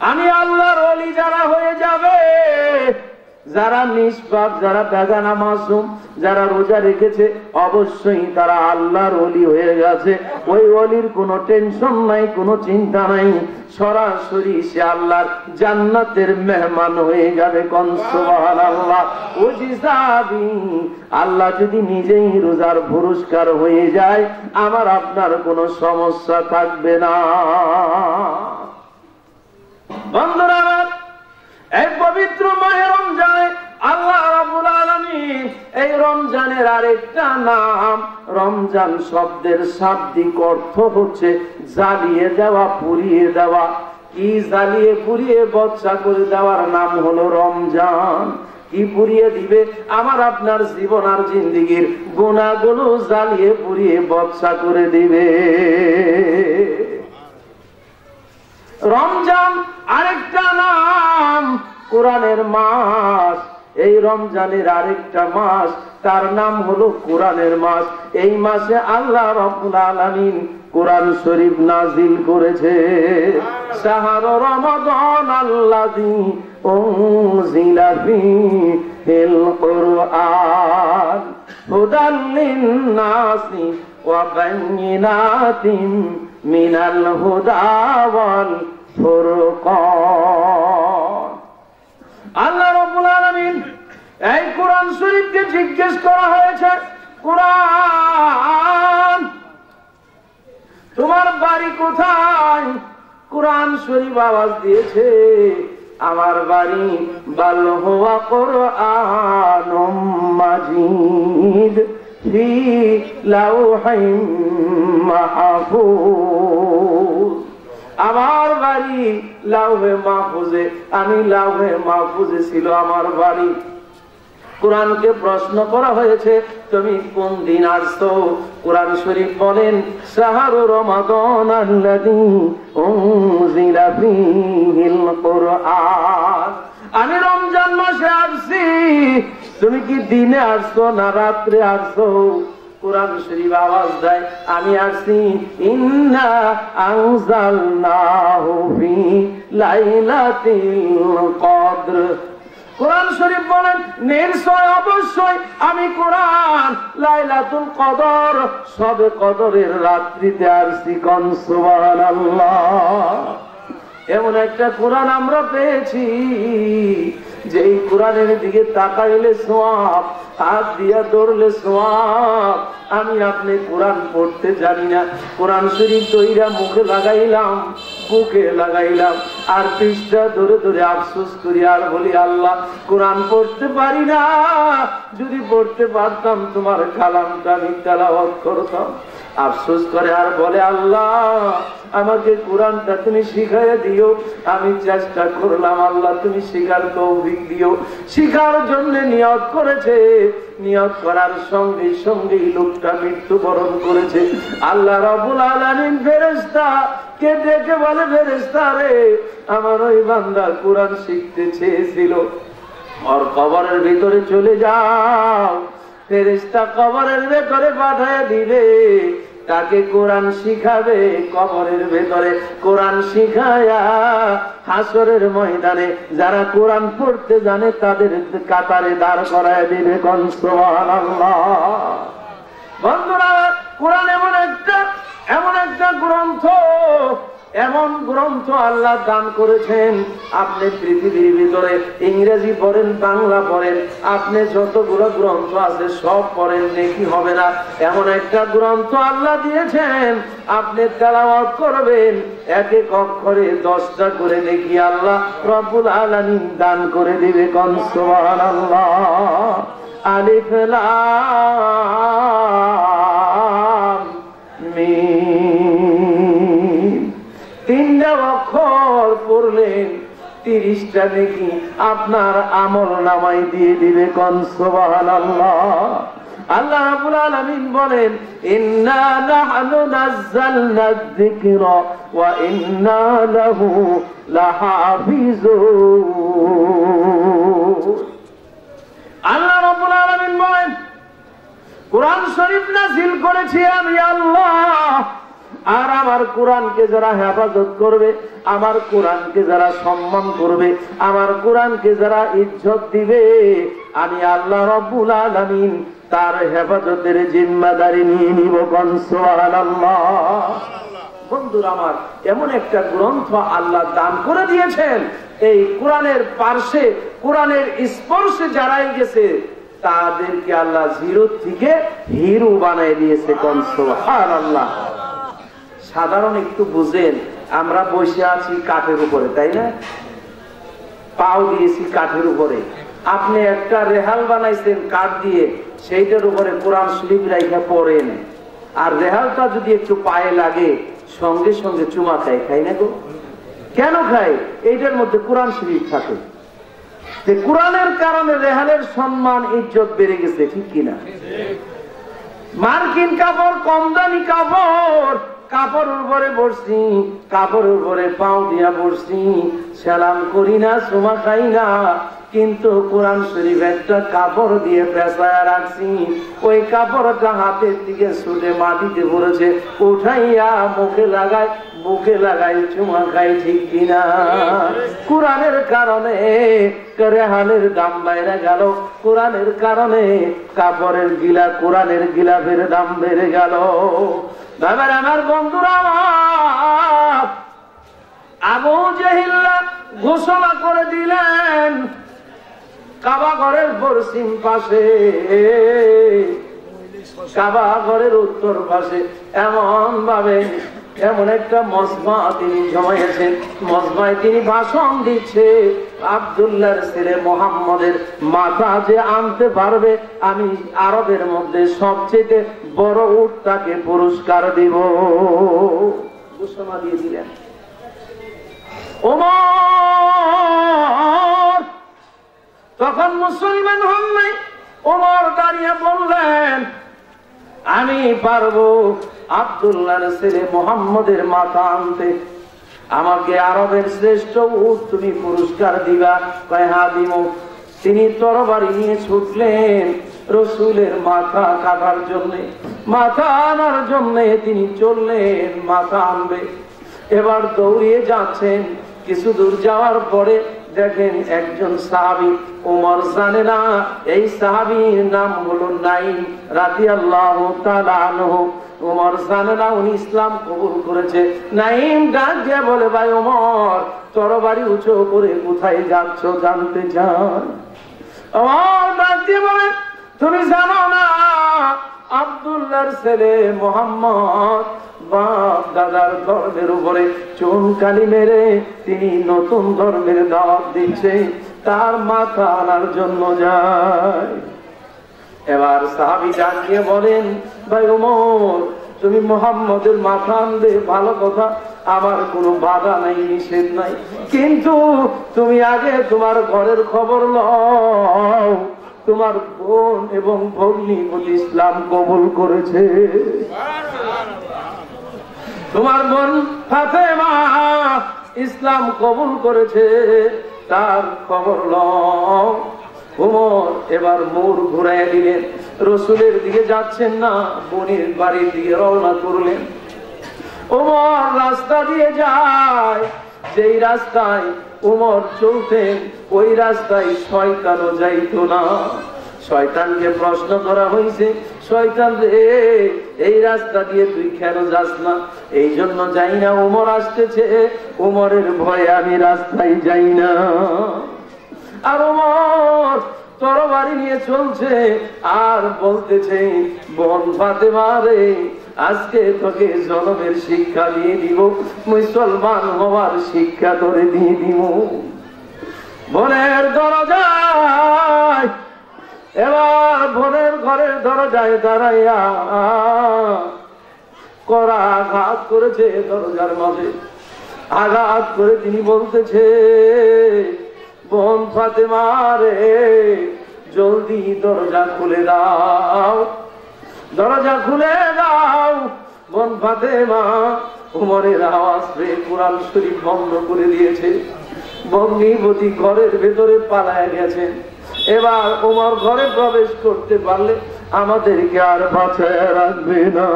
আমি আল্লাহর ওলি যারা হয়ে যাবে, যারা নিষ্পাপ, যারা বেগানা মাসুম, যারা রোজা রেখেছে, অবশ্যই তারা আল্লাহর ওলি হয়ে গেছে। ওই ওলির কোনো টেনশন নাই, কোনো চিন্তা নাই, সরাসরি সে আল্লাহর জান্নাতের মেহমান হয়ে যাবে। কোন সুবহানাল্লাহ। আল্লাহ যদি নিজেই রোজার পুরস্কার হয়ে যায়, আমার আপনার কোনো সমস্যা থাকবে না। বন্ধুরা, এই পবিত্র মাহে রমজানে আল্লাহ রাব্বুল আলামিন এই রমজানের আরেকটা নাম, রমজান শব্দের শাব্দিক অর্থ হচ্ছে জ্বালিয়ে দেওয়া, পুড়িয়ে দেওয়া। কি জ্বালিয়ে পুড়িয়ে বচ্চা করে দেওয়ার নাম হলো রমজান। কি পুড়িয়ে দিবে? আমার আপনার জীবন আর জিন্দেগির গুনাহগুলো জ্বালিয়ে পুড়িয়ে বচ্চা করে দিবে। রমজান আরেকটা নাম কোরআনের মাস। এই রমজানের আরেকটা মাস, তার নাম হলো কোরআনের মাস। এই মাসে আল্লাহ রাব্বুল আলামিন কোরআন শরীফ নাজিল করেছে। শাহরু রমাদান আল্লাযী উনজিলা ফীহিল কুরআন হুদাল লিন-নাসি ওয়া বায়িনাতিন মিনাল হুদা ওয়াল ফুরকান। আল্লাহ রাব্বুল আলামিন এই কোরআন শরীফকে জিজ্ঞেস করা হয়েছে, কোরআন তোমার বাড়ি কোথায়? কোরআন শরীফ আওয়াজ দিয়েছে, আমার বাড়ি বাল হুয়া কুরআনুম মাজিদ ফি লাওহিম মাহফুজ। আমার বাড়ি লাউহে মাহফুজে। আমি লাউহে মাহফুজে ছিল আমার বাড়ি। কোরআনকে প্রশ্ন করা হয়েছে, তুমি কোন দিন আসছো? কোরআন শরীফ বলেন, শাহরু রমাদান আল্লাযী উনজিলা ফীহিল কুরআন। আমি রমজান মাসে আসছি। তুমি কি দিনে আসছো না রাত্রে আসছো? কোরআন শরীফ আওয়াজ দেয়, আমি আসছি ইন্না আনজালনাহু ফি লাইলাতিল কদর। কোরআন শরীফ বলেন, নিশ্চয় অবশ্যই আমি কোরআন লাইলাতুল কদর, শবে কদরের রাত্রিতে আসছি। কোন সুবহানাল্লাহ। এমন একটা কোরআন আমরা পেয়েছি যে এই কোরআনের দিকে তাকাইলে সওয়াব, হাত দিয়া ধরলে সওয়াব। আমি আপনি কোরআন পড়তে জানি না, কোরআন শরীফ দইরা মুখে লাগাইলাম, বুকে লাগাইলাম, আর পৃষ্ঠা ধরে ধরে আফসোস করি আর বলি, আল্লাহ কোরআন পড়তে পারি না। যদি পড়তে পারতাম তোমার কালামটা আমি তেলাওয়াত করতাম। আফসোস করে আর বলে, আল্লাহ আমাকে কোরআনটা তুমি শিখাইয়া দিও। আমি চেষ্টা করলাম, আল্লাহ তুমি শিখার তৌফিক দিও। শিখার জন্য নিয়ত করেছে, নিয়ত করার সঙ্গে সঙ্গেই লোকটা মৃত্যুবরণ করেছে। আল্লাহ রাব্বুল আলামিন ফেরেশতা কে ডেকে বলে, ফেরেশতা রে, আমার ওই বান্দা কোরআন শিখতে চেয়েছিল, ওর কবরের ভিতরে চলে যাও। ফেরেশতা কবরের ভেতরে পাঠায় দিবে, তাকে কোরআন শিখাবে। কবরের ভেতরে কোরআন শিখায়া হাসরের ময়দানে যারা কোরআন পড়তে জানে তাদের কাতারে দাঁড় করায় দিবে। কোন সুবহানাল্লাহ। বন্ধুরা, কোরআন এমন একটা গ্রন্থ, এমন গ্রন্থ আল্লাহ দান করেছেন। আপনি পৃথিবীর ভিতরে ইংরেজি পড়েন, বাংলা পড়েন, আপনি যতগুলো গ্রন্থ আছে সব পড়েন, নেকি হবে না। এমন একটা গ্রন্থ আল্লাহ দিয়েছেন, আপনি তেলাওয়াত করবেন, এক এক অক্ষরে 10টা করে নেকি আল্লাহ রব্বুল আলামিন দান করে দিবে। কোন সুবহানাল্লাহ। আলিফ লাম মিম, 3টা অক্ষর পড়লেন 30টা নেকি আপনার আমল নামায় দিয়ে দিবে। কোন সুবহানাল্লাহ। আল্লাহ রাব্বুল আলামিন বলেন, ইন্না নাহনু নাযালনা যিকরা ওয়া ইন্না লাহু লাহাফিজুন। আল্লাহ রাব্বুল আলামিন বলেন, কোরআন শরীফ নাযিল করেছি আমি আল্লাহ, আর আমার কোরআনকে যারা হেফাজত করবে, আমার কোরআনকে যারা সম্মান করবে, আমার কোরআনকে যারা ইজ্জত দিবে, আমি আল্লাহ রাব্বুল আলামিন তার হেফাজতের জিম্মাদারি নিয়ে নিব। সুবহানাল্লাহ। বন্ধুরা আমার, এমন একটা গ্রন্থ আল্লাহ দান করে দিয়েছেন, এই কোরআনের পার্শ্বে, কোরআনের স্পর্শে যারাই গেছে তাদেরকে আল্লাহ জিরো থেকে হিরো বানাই দিয়েছে। সুবহানাল্লাহ। সাধারণ একটু বুঝেন, আমরা বসে আছি কাঠের উপরে, তাই না? পাও দিয়েছি কাঠের উপরে। আপনি একটা রেহাল বানাইছেন কাঠ দিয়ে, সেইটার উপরে কোরআন শরীফ রাইখা পড়েন, আর রেহালটা যদি একটু পায়ে লাগে সঙ্গে সঙ্গে চুমা খায়, খাই না গো? কেন খায়? এইটার মধ্যে কোরআন শরীফ থাকে। যে কোরআনের কারণে রেহালের সম্মান ইজ্জত বেড়ে গেছে, ঠিক কিনা? মার্কিন কাপড়, কম দামি কাপড়, কাপড়ের উপরে বসছি, কাপড়ের উপরে পাও দিয়া বসছি, সালাম করি না, চুমা খাই না, কিন্তু কোরআন শরীফ একটা কাপড় দিয়ে পেঁচায় রাখছি, ওই কাপড়টা হাতের দিকে ছুটে মাটিতে পড়েছে, উঠাইয়া মুখে লাগাই, বুকে লাগাই, চুমা খাই, ঠিক কিনা? কোরআনের কারণে রেহালের দাম বাইরে গেল, কোরআনের কারণে কাপড়ের গিলা, কোরআনের গিলাফের দাম বেড়ে গেল। বাবার আমার বন্ধুরা, আবু জেহেল ঘোষণা করে দিলেন কাবা ঘরের পশ্চিম পাশে, কাবা ঘরের উত্তর পাশে এমন ভাবে এমন একটা মজমা তিনি জমাইছেন, মজমায় তিনি ভাষণ দিচ্ছে, আব্দুল্লাহর ছেলে মুহাম্মদের মাথা যে আনতে পারবে, আমি আরবের মধ্যে সবচেয়ে বড় উট তাকে পুরস্কার দিব। ঘোষণা দিয়ে দিলেন। ওমর তখন মুসলমান হন নাই। ওমর দাঁড়িয়ে বললেন, আমি পারবো আব্দুল্লাহর ছেলে মুহাম্মদের মাথা আনতে, আমাকে আরবের শ্রেষ্ঠ উট তুমি পুরস্কার দিবা। কয় হ্যাঁ দিব। তিনি তরবারি নিয়ে ছুটলেন রসুলের মাথা কাটার জন্য, মাথা আনার জন্য তিনি চললেন, মাথা আনবে। এবার দৌড়িয়ে যাচ্ছেন, কিছু দূর যাওয়ার পরে দেখেন একজন সাহাবী, ওমর জানে না এই সাহাবীর নাম হলো নাঈম রাদিয়াল্লাহু তাআলা আনহু। ওমর জানে না উনি ইসলাম কবুল করেছে। নাঈম ডাক দিয়ে বলে, ভাই ওমর, তরবারি উঁচু করে কোথায় যাচ্ছ জানতে চান? ওমর ডাক দিয়ে বলে, তুমি জানো না আব্দুল্লাহর ছেলে মুহাম্মদ বাপ দাদার ধর্মের উপরে চুনকালি মেরে তিনি নতুন ধর্মের দাওয়াত দিচ্ছে, তার মাথা আনার জন্য যায়। এবার সাহাবী ডাক দিয়ে বলেন, ভাই ওমর, তুমি মুহাম্মদের মাথা আনবে, ভালো কথা, আমার কোনো বাধা নাই, নিষেধ নাই, কিন্তু তুমি আগে তোমার ঘরের খবর লও, তোমার বোন এবং ভগ্নী ইসলাম কবুল করেছে, তোমার বোন ফাতেমা ইসলাম কবুল করেছে, তার খবর লও। ওমর এবার মোড় ঘুরাইয়া দিলেন, রসুলের দিকে যাচ্ছেন না, বোনের বাড়ির দিকে রওনা করলেন। ওমর রাস্তা দিয়ে যায়, যেই রাস্তায় ওমর চলতেন ওই রাস্তায় শয়তানও যাইতো না। শয়তানকে প্রশ্ন করা হয়েছে, শয়তান রে, এই রাস্তা দিয়ে তুই কেন যাস না? এই জন্য যাই না, ওমর আসতেছে, ওমরের ভয়ে আমি রাস্তায় যাই না। আর ওমর তরবারি নিয়ে চলছে আর বলতেছে, বোন ফাতেমা রে, আজকে তোকে জনমের শিক্ষা দিয়ে দিব, মুসলমান হওয়ার শিক্ষা তোরে দিয়ে দিব। বোনের দরজায়, এবার বোনের ঘরের দরজায় দাঁড়াইয়া কড়া আঘাত করেছে, দরজার মাঝে আঘাত করে তিনি বলতেছে, বোন ফাতেমা রে, জলদি দরজা খুলে দাও, দরজা খুলে দাও। বোন ফাতেমা উমরের আওয়াজ পেয়ে কোরআন শরীফ বন্ধ করে দিয়েছে, ভগ্নিপতি ঘরের ভেতরে পালায় গেছেন। এবার উমর ঘরে প্রবেশ করতে পারলে আমাদেরকে আর বাঁচায় রাখবে না।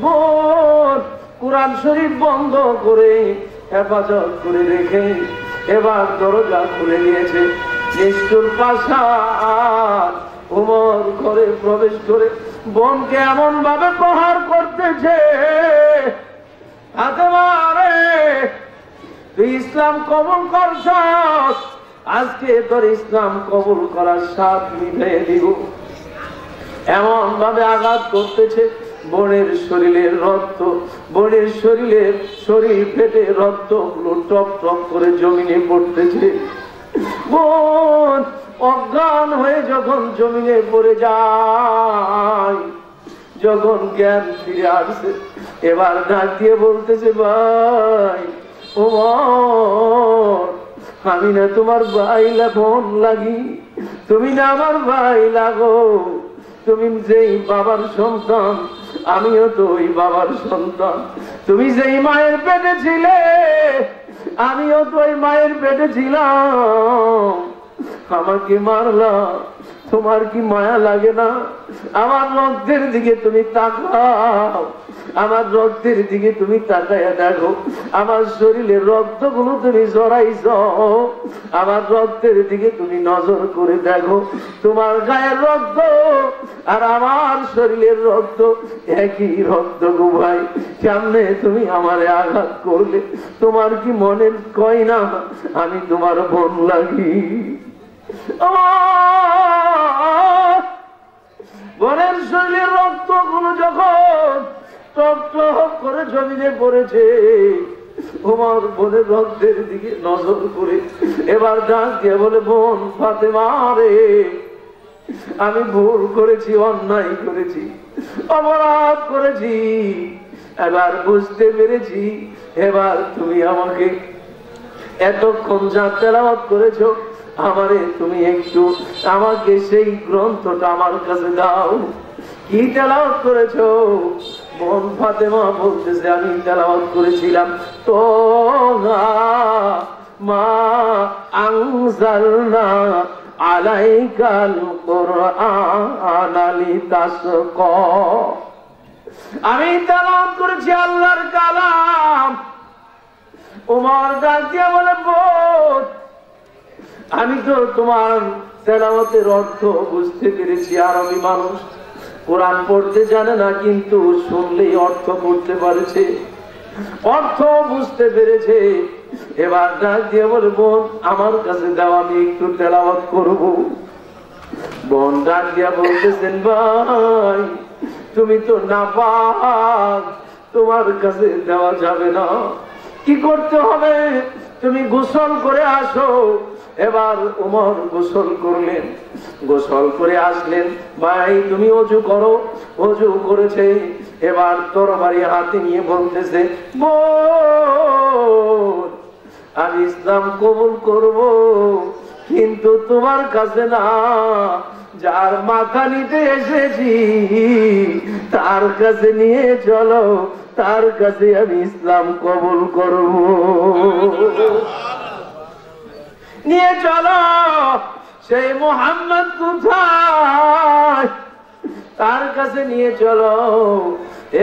বোন কোরআন শরীফ বন্ধ করে হেফাজত করে রেখে এবার দরজা খুলে দিয়েছে। নিষ্ঠুর পাষাণ ওমর ঘরে প্রবেশ করে বোনকে এমন ভাবে প্রহার করতেছে, ফাতেমা রে তুই ইসলাম কবুল করছস, আজকে তোর ইসলাম কবুল করার স্বাদ মিলিয়ে দিব। এমন ভাবে আঘাত করতেছে, বোনের শরীরের রক্ত, বোনের শরীর ফেটে রক্ত গুলো টপ টপ করে জমিনে পড়তেছে। বোন অজ্ঞান হয়ে যখন জমিনে পড়ে যায়, যখন জ্ঞান ফিরে আসছে, এবার ডাক দিয়ে বলতেছে, ভাই ওমর আমি না তোমার ভাই বোন লাগি, তুমি না আমার ভাই লাগো, তুমি যেই বাবার সন্তান আমিও তো ওই বাবার সন্তান, তুমি যেই মায়ের পেটে ছিলে আমিও তো ওই মায়ের পেটে ছিলাম, আমাকে মারলা, তোমার কি মায়া লাগে না? আমার রক্তের দিকে তুমি তাকাও, আমার রক্তের দিকে তুমি তাকাইয়া দেখো, আমার শরীরের রক্তগুলো তুমি জড়াইছ, আমার রক্তের দিকে তুমি নজর করে দেখো, তোমার গায়ের রক্ত আর আমার শরীরের রক্ত একই রক্ত গো ভাই, সামনে তুমি আমারে আঘাত করলে তোমার কি মনে কয় না আমি তোমার বোন লাগি? বোনের শরীরের রক্ত গুলো যখন টপ টপ করে জমিনে পড়েছে, ওমর বোনের রক্তের দিকে নজর করে এবার ডাক দিয়ে বলে, বোন ফাতেমা রে আমি ভুল করেছি, অন্যায় করেছি, অপরাধ করেছি, এবার বুঝতে পেরেছি, এবার তুমি আমাকে এতক্ষণ যা তেলাওয়াত করেছো আমারে তুমি একটু আমাকে সেই গ্রন্থটা আমার কাছে দাও, কি তেলাওয়াত করেছো? বোন ফাতেমা বলতেছে, আমি তেলাওয়াত করেছিলাম তো মা আনজালনা আলাইকাল কুরআন লিতাশকা, আমি তেলাওয়াত করেছি আল্লাহর কালাম। ওমর ডাক দিয়ে বলে, বোন আমি তো তোমার তেলাওয়াতের অর্থ বুঝতে পেরেছি, আরবি মানুষ কোরআন পড়তে জানে না, কিন্তু শুনলেই অর্থ পড়তে পারছে, অর্থ বুঝতে পেরেছে। এবার ডাক দিয়ে বলে, বোন আমার কাছে দাও, আমি একটু তেলাওয়াত করব। বোন ডাক দিয়া বলতেছেন, ভাই তুমি তো নাপাক, তোমার কাছে দেওয়া যাবে না, কি করতে হবে তুমি গোসল করে আসো। এবার ওমর গোসল করলেন, গোসল করে আসলেন, ভাই তুমি ওযু করো, ওযু করেছে, এবার তরবারি হাতে নিয়ে বলতেছে, বোন আমি ইসলাম কবুল করব, কিন্তু তোমার কাছে না, যার মাথা নিতে এসেছি তার কাছে নিয়ে চলো, তার কাছে আমি ইসলাম কবুল করব, নিয়ে চলো। সেই মুহাম্মদ কোথায়, তার কাছে নিয়ে চলো।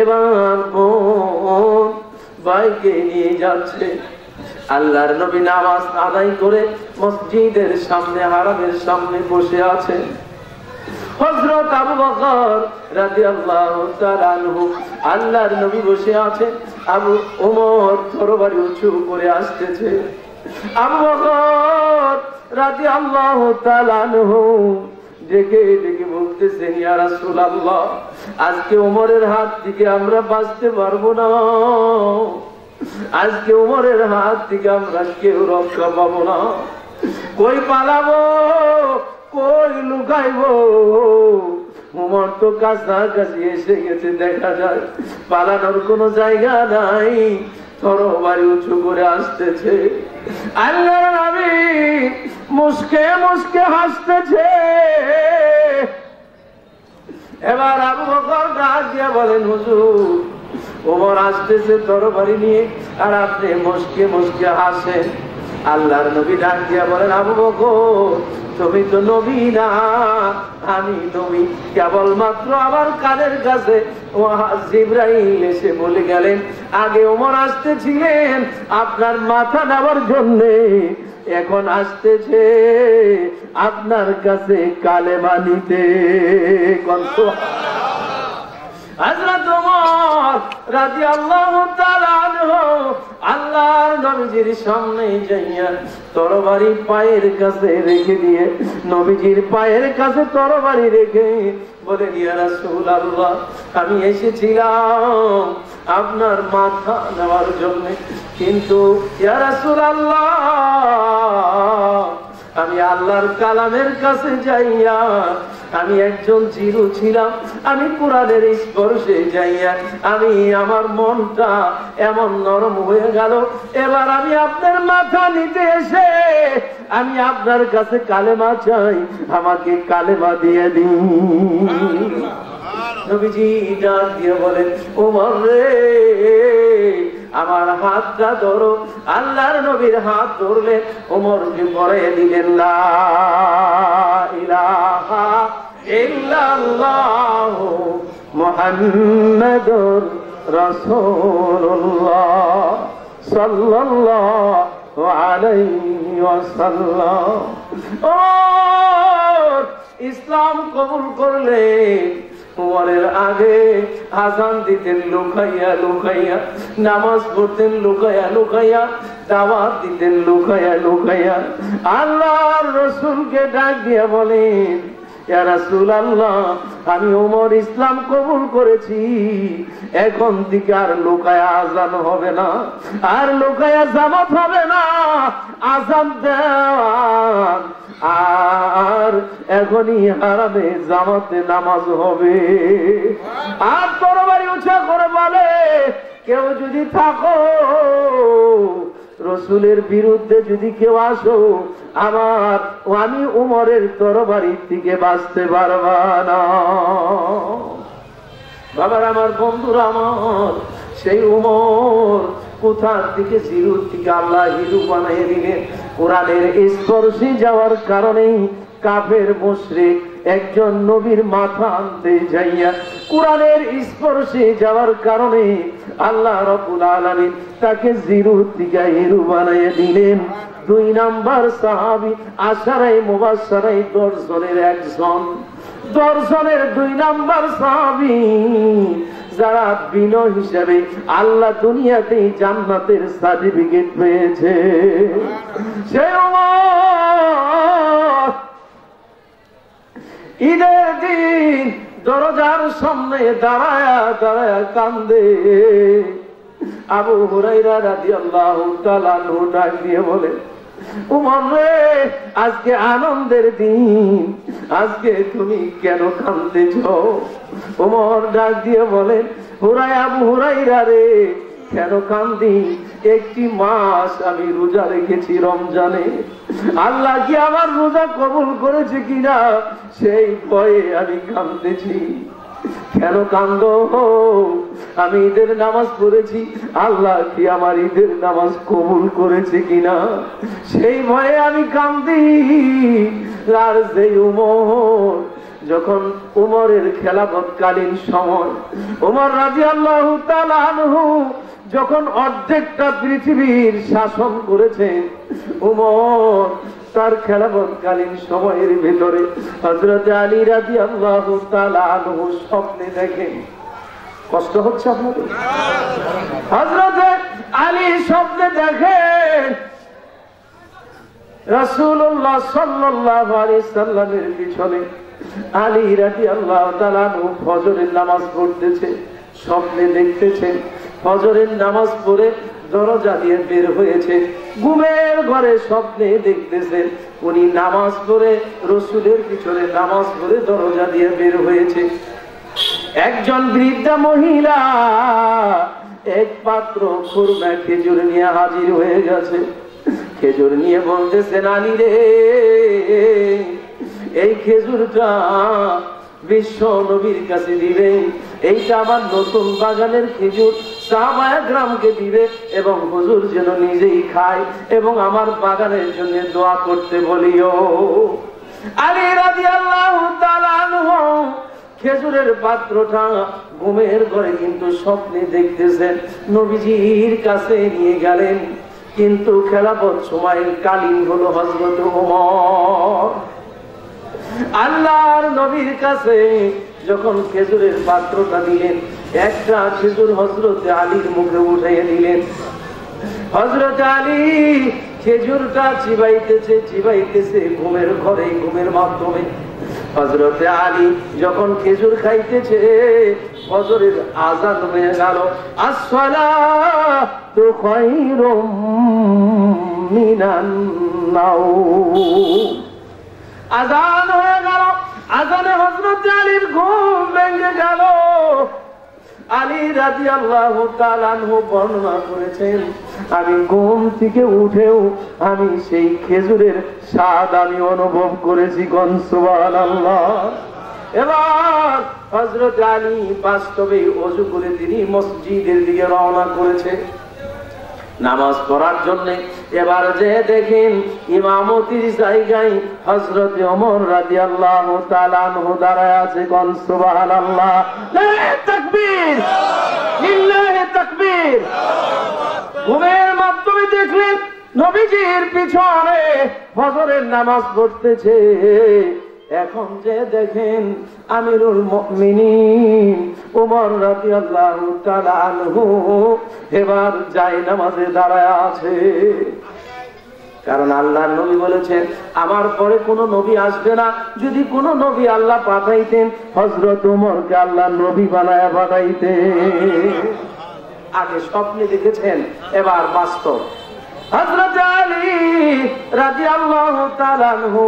এবার বোন ভাইকে নিয়ে যাচ্ছে। আল্লাহর নবী নামাজ আদায় করে মসজিদের সামনে, হারামের সামনে বসে আছেন। হযরত আবু বকর রাদিয়াল্লাহু তাআলা আনহু, আল্লাহর নবী বসে আছেন, আবু ওমর তরবারি উঁচু করে আসতেছে। আবু বকর রাদিয়াল্লাহু তাআলা আনহু ডেকে ডেকে বলতেছেন, ইয়া রাসূলুল্লাহ আজকে ওমরের হাত থেকে আমরা বাঁচতে পারবো না, আজকে ওমরের হাত থেকে আমরা কেউ রক্ষা পাবো না, কই পালাবো, কই লুকাইবো? ওমর তো কাছাকাছি এসে গেছে, দেখা যায় পালানোর কোনো জায়গা নাই, তরবারি উঁচু করে আসতেছে। আল্লাহর নবী মুস্কে মুস্কে হাসতেছে। এবার আবু বকর ডাক দিয়ে বলেন, হুজুর ওমর আসতেছে তরবারি নিয়ে, আর আপনি মুস্কে মুস্কে হাসেন। আল্লাহর নবী ডাক দিয়া বলেন, আবু বকর তুমি তো নবী না, আমি নবী। কেবলমাত্র আমার কানের কাছে জিবরাইল এসে বলে গেলেন, আগে ওমর আসতেছিলেন আপনার মাথা নেওয়ার জন্য, এখন আসতেছে আপনার কাছে কালেমা নিতে। হযরত ওমর রাদিয়াল্লাহু তাআলা আনহু আল্লাহর নবীজির সামনে যাইয়া তরবারি পায়ের কাছে রেখে দিয়ে, নবীজির পায়ের কাছে তরবারি রেখে বলেন, ইয়া রাসূলুল্লাহ, আমি এসেছিলাম আপনার মাথা নেওয়ার জন্য, কিন্তু ইয়া রাসূলুল্লাহ আমি আল্লাহর কালামের কাছে যাইয়া আমি একজন জিরু ছিলাম, আমি কোরআনের স্পর্শে যাইয়া আমি আমার মনটা এমন নরম হয়ে গেল, এবার আমি আপনার মাথা নিতে এসে আমি আপনার কাছে কালেমা চাই, আমাকে কালেমা দিয়ে দিন। নবীজি ডাক দিয়ে বলেন, ওমর রে আমার হাতটা ধরো। আল্লাহর নবীর হাত ধরলেন, ওমর জি পরে দিলেন, লা ইলাহা ইল্লাল্লাহু মুহাম্মাদুর রাসূলুল্লাহ সাল্লাল্লাহু আলাইহি ওয়াসাল্লাম। ও ইসলাম কবুল করলেন। ওমরের আগে আযান দিতেন লুকাইয়া লুকাইয়া, নামাজ পড়তেন লুকাইয়া লুকাইয়া, দাওয়াত দিতেন লুকাইয়া লুকাইয়া। আল্লাহর রাসূলকে ডাক দিয়ে বলেন, ইয়া রাসূলুল্লাহ আমি ওমর ইসলাম কবুল করেছি, এখন থেকে আর লুকায়া আযান হবে না, আর লুকায়া জামাত হবে না, আযান দেন আর এখনই হারামে জামাতে নামাজ হবে। আর তরবারি উঁচা করে বলে, কেউ যদি থাকো রসুলের বিরুদ্ধে যদি কেউ আসো, আমি উমরের তরবারির থেকে বাঁচতে পারবা না। বাবার আমার, বন্ধুরা আমার, সেই উমর কোথার থেকে জিরুর থেকে আল্লাহ হিরু বানিয়ে দিলেন। কোরআনের স্পর্শে যাওয়ার কারণেই কাফের মুশরিক একজন নবীর মাথা আনতে যাইয়া কোরআনের স্পর্শে যাওয়ার কারণে আল্লাহ রাব্বুল আলামিন তাকে জিরুর থেকে হিরু বানিয়ে দিলেন। 2 নাম্বার সাহাবী, আশারায়ে মুবাশশারায়ে 10 জনের একজন, 10 জনের 2 নাম্বার সাহাবী, যারা বিনয় হিসেবে আল্লাহ দুনিয়াতেই জান্নাতের সার্টিফিকেট পেয়েছে। সে ঈদের দিন দরজার সামনে দাঁড়ায়া দাঁড়ায়া কান্দে। আবু হুরায়রা রাদিয়াল্লাহু তাআলা আনহু ডাক দিয়ে বলে, উমর রে আজকে আনন্দের দিন, আজকে তুমি কেন কাঁদতেছ? উমর ডাক দিয়ে বলেন, আবু হুরায়রা রে কেন কান্দি? 1 মাস আমি রোজা রেখেছি রমজানে, আল্লাহ কি আমার রোজা কবুল করেছে কিনা সেই ভয়ে আমি কাঁদতেছি। কেন কান্দো? আমি ঈদের নামাজ পড়েছি, আল্লাহ কি আমার ঈদের নামাজ কবুল করেছে কিনা সেই ভয়ে আমি কান্দি। আর সেই উমর, যখন উমরের খেলাফতকালীন সময় উমর রাদিয়াল্লাহু তাআলা আনহু যখন অর্ধেকটা পৃথিবীর শাসন করেছেন, উমর তার খেলাফতকালীন সময়ের ভিতরে হযরত আলী রাদিয়াল্লাহু তাআলা আনহু স্বপ্নে দেখেন। কষ্ট হচ্ছে আপনাদের? হযরত আলী স্বপ্নে দেখেন রাসূলুল্লাহ সাল্লাল্লাহু আলাইহি সাল্লামের পিছনে আলী রাদিয়াল্লাহু তাআলা আনহু ফজরের নামাজ পড়তেছে। স্বপ্নে দেখতেছেন ফজরের নামাজ পড়ে দরজা দিয়ে বের হয়েছে, ঘুমের ঘরে স্বপ্নে দেখতেছেন উনি নামাজ পড়ে রসুলের পিছনে নামাজ পড়ে দরজা দিয়ে বের হয়েছে। একজন বৃদ্ধা মহিলা এক পাত্র খুরমা খেজুর নিয়ে হাজির হয়ে গেছে। খেজুর নিয়ে বলতেছেন, আলী রে এই খেজুরটা বিশ্ব নবীর কাছে দিবে, এইটা আমার নতুন বাগানের খেজুর, সাহাবায়ে গ্রামকে দিবে এবং হুজুর যেন নিজেই খায় এবং আমার বাগানের জন্য দোয়া করতে বলিও। আলী রাদিয়াল্লাহু তাআলা আনহু খেজুরের পাত্রটা ঘুমের ঘরে কিন্তু স্বপ্নে দেখতেছেন, নবীজির কাছে নিয়ে গেলেন। কিন্তু খেলাফত সময়ের কালীন হলো হযরত ওমর। আল্লাহর নবীর কাছে যখন খেজুরের পাত্রটা দিলেন, একটা খেজুর হযরত আলীর মুখে উঠিয়ে দিলেন। হযরত আলী খেজুরটা চিবাইতেছে ঘুমের ঘরে, ঘুমের মাধ্যমে। হযরত আলী যখন খেজুর খাইতেছে, ফজরের আযান হয়ে গেল। আসসালাতু খায়রুম মিনান নাওম। আযান হয়ে গেল। আযানে হযরত আলীর ঘুম ভেঙে গেল। আলী রাদিয়াল্লাহু তাআলা আনহু বর্ণনা করেছেন, আমি ঘুম থেকে উঠেও আমি সেই খেজুরের স্বাদ আমি অনুভব করেছি। কোন সুবহানাল্লাহ। এবার হযরত আলী বাস্তবে ওযু করে তিনি মসজিদের দিকে রওনা করেছে নামাজ পড়ার জন্য। এবার যে দেখেন ইমামতির জায়গায় হযরত ওমর রাদিয়াল্লাহু তাআলা আনহু দাঁড়ায় আছে। কোন সুবহানাল্লাহ। নারে তাকবীর, লিল্লাহি তাকবীর। ঘুমের মাধ্যমে দেখলেন নবীজির পিছনে ফজরের নামাজ পড়তেছে। এখন যে দেখেন আমিরুল মুমিনিন ওমর রাদিয়াল্লাহু তাআলা আনহু এবার জায়নামাজে দাঁড়ায় আছে। কারণ আল্লাহর নবী বলেছেন, আমার পরে কোন নবী আসবে না। যদি কোন নবী আল্লাহ পাঠাইতেন, হযরত ওমরকে আল্লাহর নবী বানায়া পাঠাইতেন। আগে স্বপ্নে দেখেছেন, এবার বাস্তব। হযরত আলী রাদিয়াল্লাহু তাআলা আনহু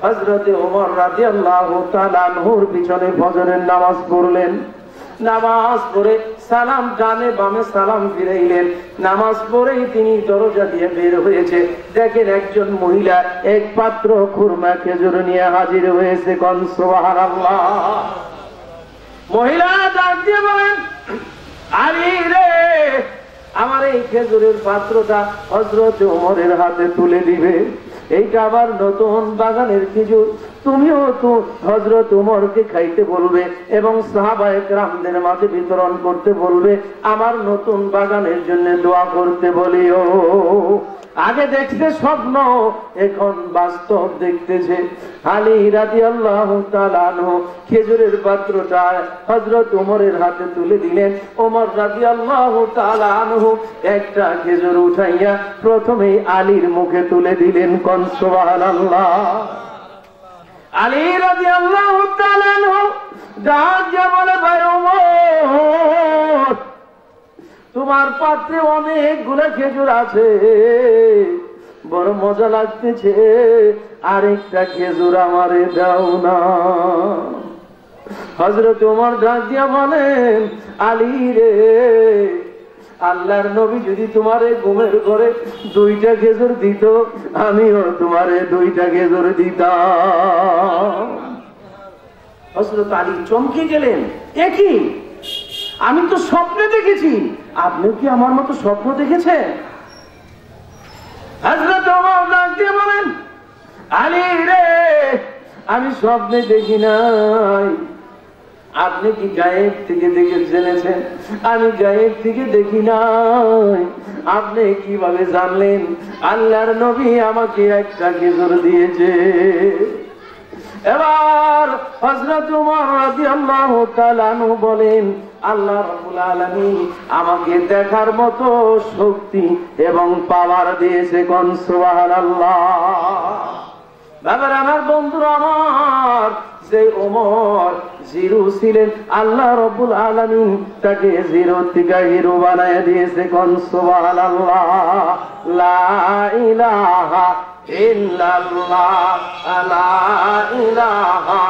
হযরত ওমর রাদিয়াল্লাহু তাআলা আনহুর পিছনে ফজরের নামাজ পড়লেন। নামাজ পড়ে সালাম ডানে বামে সালাম ফিরাইলেন। নামাজ পড়েই তিনি দরজা দিয়ে বের হয়েছে। দেখেন একজন মহিলা এক পাত্র খুরমা খেজুর নিয়ে হাজির হয়েছে। কোন সুবহানাল্লাহ। মহিলা ডাক দিয়ে বলেন, আলী রে, আমার এই খেজুরের পাত্রটা হযরত ওমরের হাতে তুলে দিবে। এইটা আবার নতুন বাগানের খেজুর, তুমিও তো হযরত ওমরকে খাইতে বলবে এবং সাহাবায়ে কেরামদের মাঝে বিতরণ করতে বলবে। আমার নতুন বাগানের জন্য দোয়া করতে বলিও। আগে দেখছে স্বপ্ন, এখন বাস্তব দেখতেছে। আলী রাদিয়াল্লাহু তাআলা আনহু খেজুরের পাত্রটা হযরত ওমরের হাতে তুলে দিলেন। ওমর রাদিয়াল্লাহু তাআলা আনহু একটা খেজুর উঠাইয়া প্রথমেই আলীর মুখে তুলে দিলেন। কোন সুবহানাল্লাহ। আলী রাদিয়াল্লাহু তাআলা আনহু ডাক দিয়ে বলে, ভাই ওমর, তোমার পাত্রে অনেকগুলো খেজুর আছে, বড় মজা লাগতেছে, আরেকটা খেজুর আমারে দাও না। হযরত ওমর ডাক দিয়া বলেন, আলী রে, আল্লাহর নবী যদি তোমারে ঘুমের ঘরে দুইটা খেজুর দিত, আমিও তোমারে দুইটা খেজুর দিতাম। হযরত আলী চমকে গেলেন, একই, আমি তো স্বপ্নে দেখেছি, আপনি কি আমার মতো স্বপ্ন দেখেছেন? হযরত ওমর ডাক দিয়ে বলেন, আলী রে, আমি স্বপ্নে দেখি নাই। আপনি কি গায়েব থেকে দেখে জেনেছেন? আমি গায়েব থেকে দেখি নাই। আপনি কিভাবে জানলেন? আল্লাহর নবী আমাকে একটা খেজুর দিয়েছে। এবার হযরত ওমর রাদিয়াল্লাহু তাআলা আনহু বলেন, আল্লাহ রাব্বুল আলামিন আমাকে দেখার মতো শক্তি এবং পাওয়ার দিয়েছে। কোন সুবহানাল্লাহ। বাবার আমার, বন্ধুরা আমার, যে ওমর জিরো ছিলেন, আল্লাহ রাব্বুল আলামিন তাকে জিরো থেকে হিরো বানায় দিয়েছে। কোন সুবহানাল্লাহ। লা ইলাহা ইল্লাল্লাহ, লা ইলাহা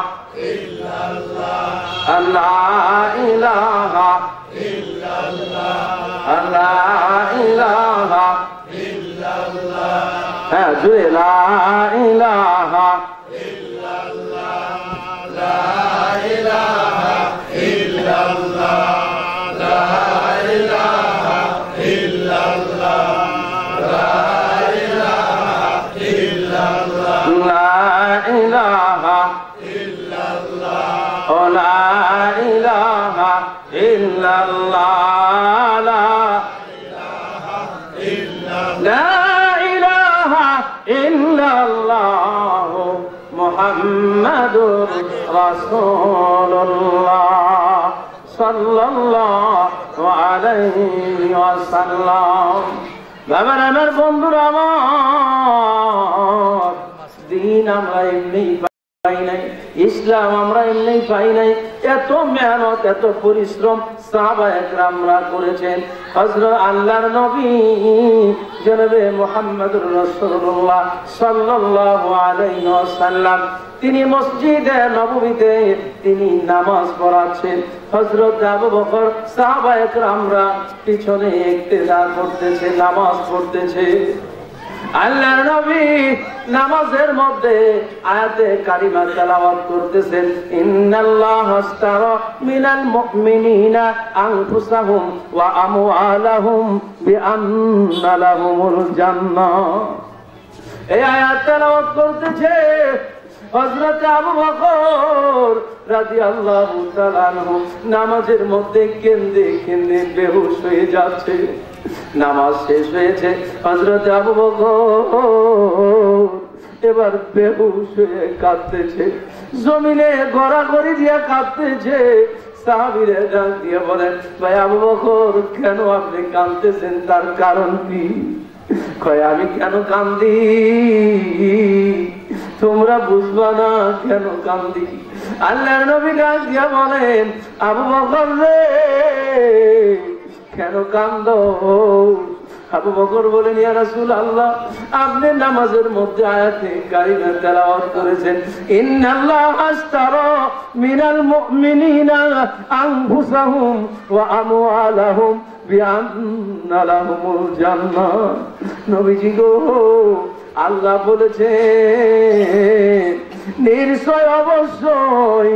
ইল্লাল্লাহ, লা ইলাহা ইল্লাল্লাহ, লা ইলাহা ইল্লাল্লাহ। হ্যাঁ, জুড়ে লা ইলাহা ইল্লাল্লাহ, লা ইলাহা ইল্লাল্লাহ, লা ইলাহা ইল্লাল্লাহ, লা ইলাহা ইল্লাল্লাহ, লা ইলাহা মুহাম্মাদুর রাসূলুল্লাহ সাল্লাল্লাহু আলাইহি ওয়াসাল্লাম। বাবার আমার বন্ধুরা আমার, দিন আমরা এমনি পাই নাই, ইসলাম আমরা এমনি পাই নাই। এত মেহনত, এত পরিশ্রম সাহাবায়ে কেরামরা করেছেন। হযরত আল্লাহর নবী জনাবে মুহাম্মদুর রাসূলুল্লাহ সাল্লাল্লাহু আলাইহি ওয়াসাল্লাম তিনি মসজিদে নববীতে তিনি নামাজ পড়াচ্ছেন। হযরত আবু বকর সাহাবায়ে কেরামরা পিছনে ইক্তেদা করতেছে, নামাজ পড়তেছে। আল্লাহর নবী নামাজের মধ্যে আয়াতে কারিমা তেলাওয়াত করতেছেন, ইন্নাল্লাহা আশতারা মিনাল মুমিনিনা আনফুসাহুম ওয়া আমওয়ালাহুম বিআন্না লাহুমুল জান্নাহ। এই আয়াত তেলাওয়াত করতেছে হযরত আবু বকর রাদিয়াল্লাহু তাআলা আনহু নামাজের মধ্যে কেঁদে কেঁদে বেহুশ হয়ে যাচ্ছে। নামাজ শেষ হয়েছে, হযরত আবু বকর এবার বেহুশ হয়ে কাঁদতেছে, জমিনে গড়াগড়ি দিয়ে কাঁদতেছে। সাহাবীরা ডাক দিয়ে বলেন, ভাই আবু বকর কেন আপনি কাঁদতেছেন, তার কারণ কি? কয় আমি কেন কান্দি তোমরা বুঝবা না, কেন কান্দি? আল্লাহর নবী ডাক দিয়া বলেন, আবু বকর রে কেন কান্দো? আবু বকর বলেন, ইয়া রাসূলুল্লাহ, আপনি নামাজের মধ্যে আয়াতে কারিমা তেলাওয়াত করেছেন, ইন্নাল্লাহা আশতারা মিনাল মুমিনিনা আনফুসাহুম ওয়া আমওয়ালাহুম বিআন্না লাহুমুল জান্নাহ। নবীজি গো, আল্লাহ বলেছেন নিশ্চয় অবশ্যই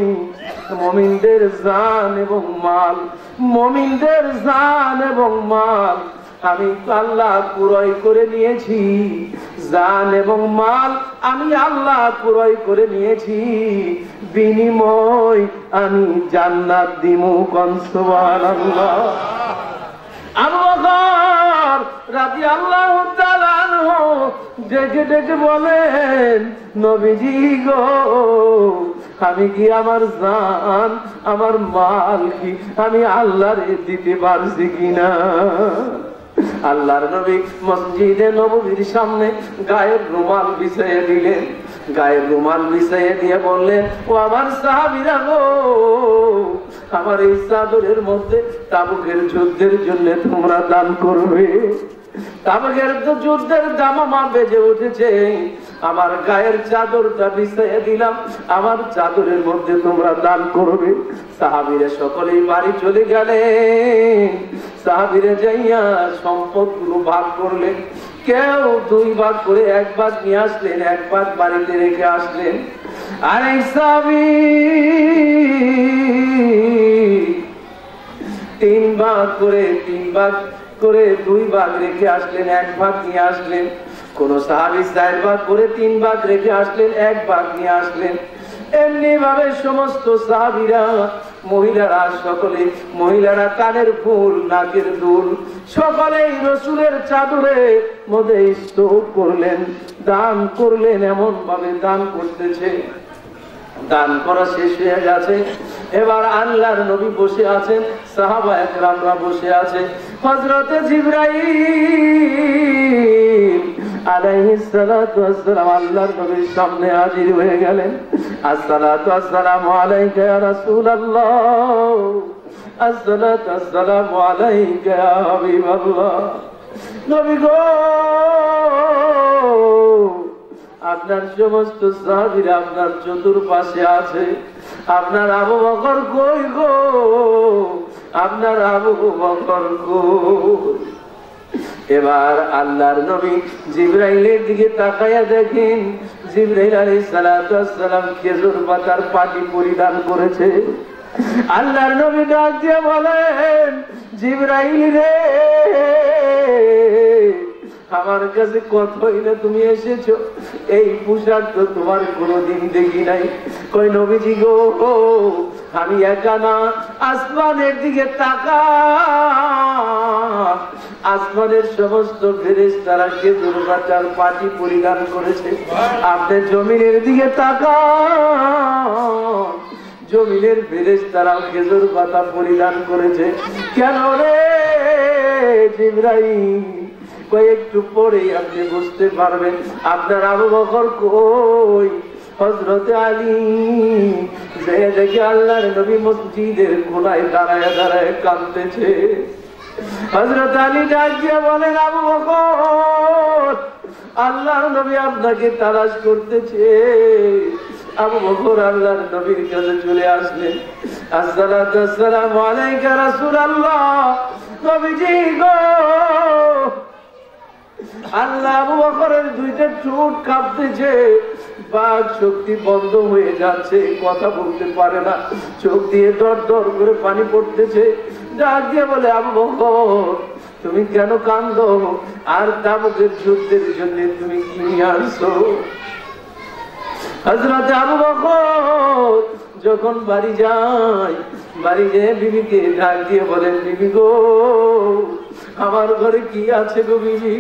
মুমিনদের জান এবং মাল, মুমিনদের জান এবং মাল আমি আল্লাহ ক্রয় করে নিয়েছি। জান এবং মাল আমি আল্লাহ ক্রয় করে নিয়েছি, বিনিময় আমি জান্নাত দিমু। কোন সুবহানাল্লাহ। আবু বকর রাদিয়াল্লাহু তাআলা আনহু ডেকে ডেকে বলেন, নবীজি গো, আমি কি আমার জান আমার মাল কি আমি আল্লাহরে দিতে পারছি কিনা? আল্লাহর নবী মসজিদে নববীর সামনে গায়ের রুমাল বিছিয়ে দিলেন। গায়ের রুমাল বিছিয়ে দিয়ে বললেন, ও আমার সাহাবীরা গো, আমার এই চাদরের মধ্যে তাবুকের যুদ্ধের জন্য তোমরা দান করবে। তাবুকের যুদ্ধের দামামা বেজে উঠেছে, আমার গায়ের চাদরটা বিছিয়ে দিলাম, আমার চাদরের মধ্যে তোমরা দান করবে। সাহাবীরা সকলেই বাড়ি চলে গেলেন। সাহাবীরা যাইয়া সম্পদগুলো ভাগ করলেন। কেউ 2 ভাগ করে 1 ভাগ নিয়ে আসলেন, 1 ভাগ বাড়িতে রেখে আসলেন। আর এই সাহাবী 3 ভাগ করে 2 ভাগ রেখে আসলেন, 1 ভাগ নিয়ে আসলেন। কোন সাহাবী 4 ভাগ করে 3 ভাগ রেখে আসলেন, 1 ভাগ নিয়ে আসলেন। এমনি ভাবে সমস্ত সাহাবীরা, মহিলারা সকলে, মহিলারা কানের ফুল নাকের দুল সকলেই রাসূলের চাদরে মধ্যে স্তূপ করলেন, দান করলেন। এমন ভাবে দান করতেছে, দান করা শেষ হয়ে গেছে। এবার আল্লাহর নবী বসে আছেন, সাহাবায়ে কেরামরা বসে আছে। হযরতে জিবরাইল আলাইহিস সালাতু ওয়াস সালাম আল্লাহর নবীর সামনে হাজির হয়ে গেলেন। আসসালাতু আসসালামু আলাইকা ইয়া রাসূলুল্লাহ, আসসালাতু আসসালামু আলাইকা ইয়া হাবিবাল্লাহ। নবী গো, আপনার সমস্ত সাহাবীরা আপনার চতুর্পাশে আছে, আপনার আবু বকর কই গো, আপনার আবু বকর কই? এবার আল্লাহর নবী জিবরাইলের দিকে তাকায়া দেখেন, জিবরাইল আলাইহিস সালাতু ওয়াস সালাম খেজুর পাতার পাটি পরিধান করেছে। আল্লাহর নবী ডাক দিয়ে বলেন, জিবরাইল রে, আমার কাছে কত হইলে তুমি এসেছো, এই পোশাক তো তোমার কোনোদিন দেখি নাই। কই নবীজি গো, আমি একা না, আসমানের দিকে তাকা, আসমানের সমস্ত ফেরেশতারা খেজুর পাতার পাটি পরিধান করেছে। আপনি জমিনের দিকে তাকান, জমিনের ফেরেশতারাও খেজুর পাতা পরিধান করেছে। কেন রে জিবরাইল? কয়েকটু পরেই আপনি বুঝতে পারবেন আপনার আবু বকর কই। হযরত আলী যে দেখে আল্লাহর নবী মসজিদের কোনায় দাঁড়ায় দাঁড়ায় কাঁদতেছে। হযরত আলী ডাক দিয়ে বলেন, আবু বকর, আল্লাহর নবী আপনাকে তালাশ করতেছে। আবু বকর আল্লাহর নবীর কাছে চলে আসলেন। আসসালাতু ওয়াসসালামু আলাইকা রাসূলুল্লাহ। নবীজি গো। আল্লাহ আবু বকরের দুইটা ঠোঁট কাঁপতেছে, বাক শক্তি বন্ধ হয়ে যাচ্ছে, কথা বলতে পারে না, চোখ দিয়ে দর দর করে পানি পড়তেছে। ডাক দিয়ে বলে, আবু বকর তুমি কেন কাঁদো? আর তাবুকের যুদ্ধের জন্য তুমি কি নিয়ে আসছো? হযরত আবু বকর যখন বাড়ি যায়, বাড়ি যেয়ে বিবিকে ডাক দিয়ে বলেন, বিবি গো, আমার ঘরে কি আছে গো বিবি?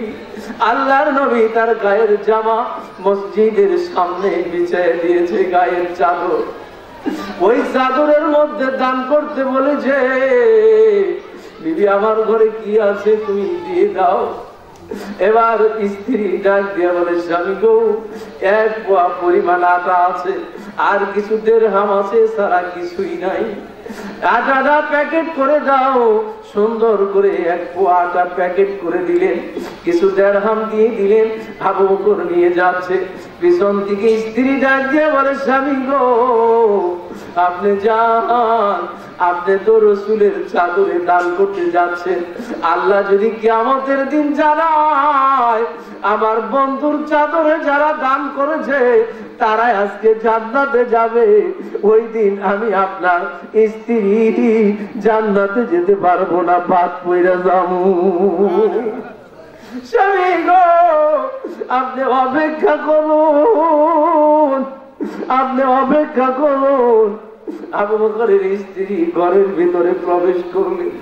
আল্লাহর নবী তার গায়ের জামা মসজিদের সামনে বিছিয়ে দিয়েছে, গায়ের চাদর। ওই চাদরের মধ্যে দান করতে বলেছে। বিবি আমার ঘরে কি আছে তুমি দিয়ে দাও। এবার স্ত্রী ডাক দিয়ে বলে, স্বামী গো, এক পোয়া পরিমাণ আটা আছে, আর কিছু দিরহাম আছে, সারা কিছুই নাই। আটাটা প্যাকেট করে দাও। সুন্দর করে এক পোয়া আটা প্যাকেট করে দিলেন, কিছু দিরহাম দিয়ে দিলেন। আবু বকর নিয়ে যাচ্ছে, পিছন থেকে স্ত্রী ডাক দিয়ে বলে, স্বামী গো আপনি যান, আপনি তো রসুলের চাদরে দান করতে যাচ্ছেন। আল্লাহ যদি কিয়ামতের দিন জানায় আমার বন্ধুর চাদরে যারা দান করেছে তারা আজকে জান্নাতে যাবে, ওই দিন আমি আপনার স্ত্রী জান্নাতে যেতে পারবো না, বাদ পইরা যাবো। স্বামী গো আপনি অপেক্ষা করুন, আপনি অপেক্ষা করুন। আবু বকরের স্ত্রী ঘরের ভিতরে প্রবেশ করলেন।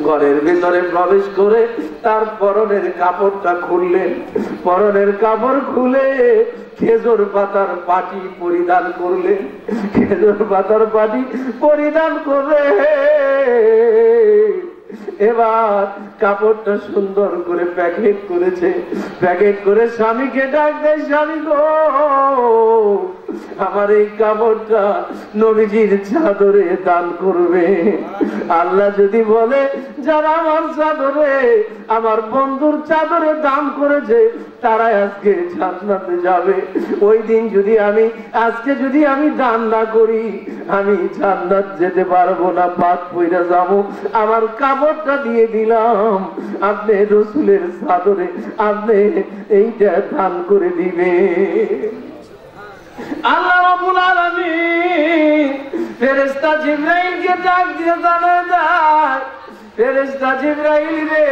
ঘরের ভিতরে প্রবেশ করে তার পরনের কাপড়টা খুললেন। পরনের কাপড় খুলে খেজুর পাতার পাটি পরিধান করলেন। খেজুর পাতার পাটি পরিধান করে এবার কাপড়টা সুন্দর করে প্যাকেট করেছে। প্যাকেট করে স্বামীকে ডাক দেয়, স্বামী গো আমার এই কাপড়টা নবীজির চাদরে দান করবে। আল্লাহ যদি বলে যারা আমার চাদরে, আমার বন্ধুর চাদরে দান করেছে তারা আজকে জান্নাতে যাবে। ওই দিন যদি আমি আজকে যদি আমি দান না করি আমি জান্নাত যেতে পারবো না, বাদ পইরা যাবো। আমার কাপড়টা দিয়ে দিলাম, আপনি রসুলের চাদরে আপনি এইটা দান করে দিবে। আল্লাহ রাব্বুল আলামিন ফেরেশতা জিবরাইলকে ডাক দিয়ে জানায় দেয়, ফেরেশতা জিবরাইল রে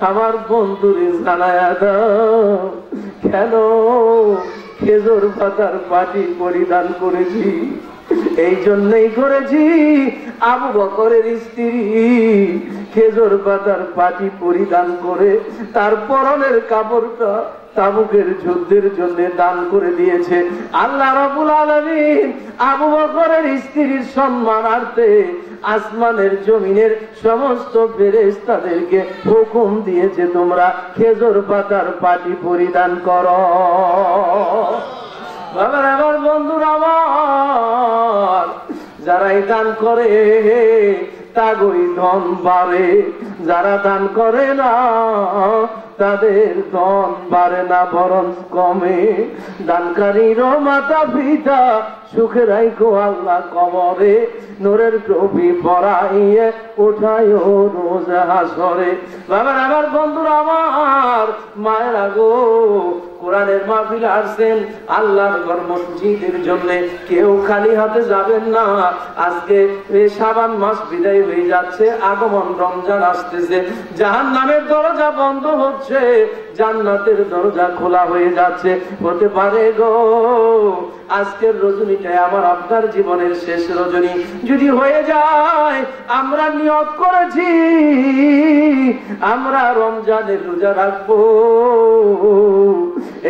আমার বন্ধুরে জানায়া দাও কেন খেজুর পাতার পাটি পরিধান করেছি। এই জন্যই করেছি আবু বকরের স্ত্রী খেজুর পাতার পাটি পরিধান করে তার পরনের কাপড়টা তাবুকের যুদ্ধের জন্য দান করে দিয়েছে। আল্লাহ রাব্বুল আলামিন আবু বকরের স্ত্রীর সম্মানার্থে আসমানের জমিনের সমস্ত ফেরেশতাদেরকে হুকুম দিয়েছে তোমরা খেজুর পাতার পাটি পরিধান করো। বাবার আমার বন্ধুরা আমার, যারাই দান করে তাগই ধন বাড়ে, যারা দান করে না তাদের ধন বাড়ে না বরং কমে। দানকারীরও মাতা পিতা সুখে রাইখো আল্লাহ কবরে, নূরের টুপি পরাইয়ে উঠায় রোজ হাসরে। বাবার আমার বন্ধুরা আমার, মায়েরা গো কোরআনের মাহফিল আসছেন আল্লাহর ঘর মসজিদের জন্য, কেউ খালি হাতে যাবেন না। আজকে শাবান মাস বিদায় হয়ে যাচ্ছে, আগমন রমজান আসতেছে, জাহান্নামের দরজা বন্ধ হচ্ছে, জান্নাতের দরজা খোলা হয়ে যাচ্ছে। হতে পারে গো আজকের রজনীটাই আমার আপনার জীবনের শেষ রজনী। যদি হয়ে যায়, আমরা নিয়ত করেছি আমরা রমজানের রোজা রাখবো,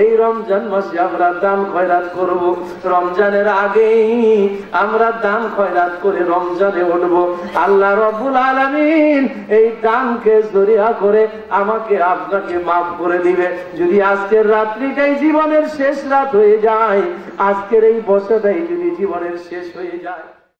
এই রমজান মাসে আমরা দান খয়রাত করব, রমজানের আগেই আমরা দান খয়রাত করে রমজানে উঠব। আল্লাহ রাব্বুল আলামিন এই দানকে জরিয়া করে আমাকে আপনাকে মাফ করে দিবে। যদি আজকের রাত্রিটাই জীবনের শেষ রাত হয়ে যায়, আজকের এই বছরটাই যদি জীবনের শেষ হয়ে যায়,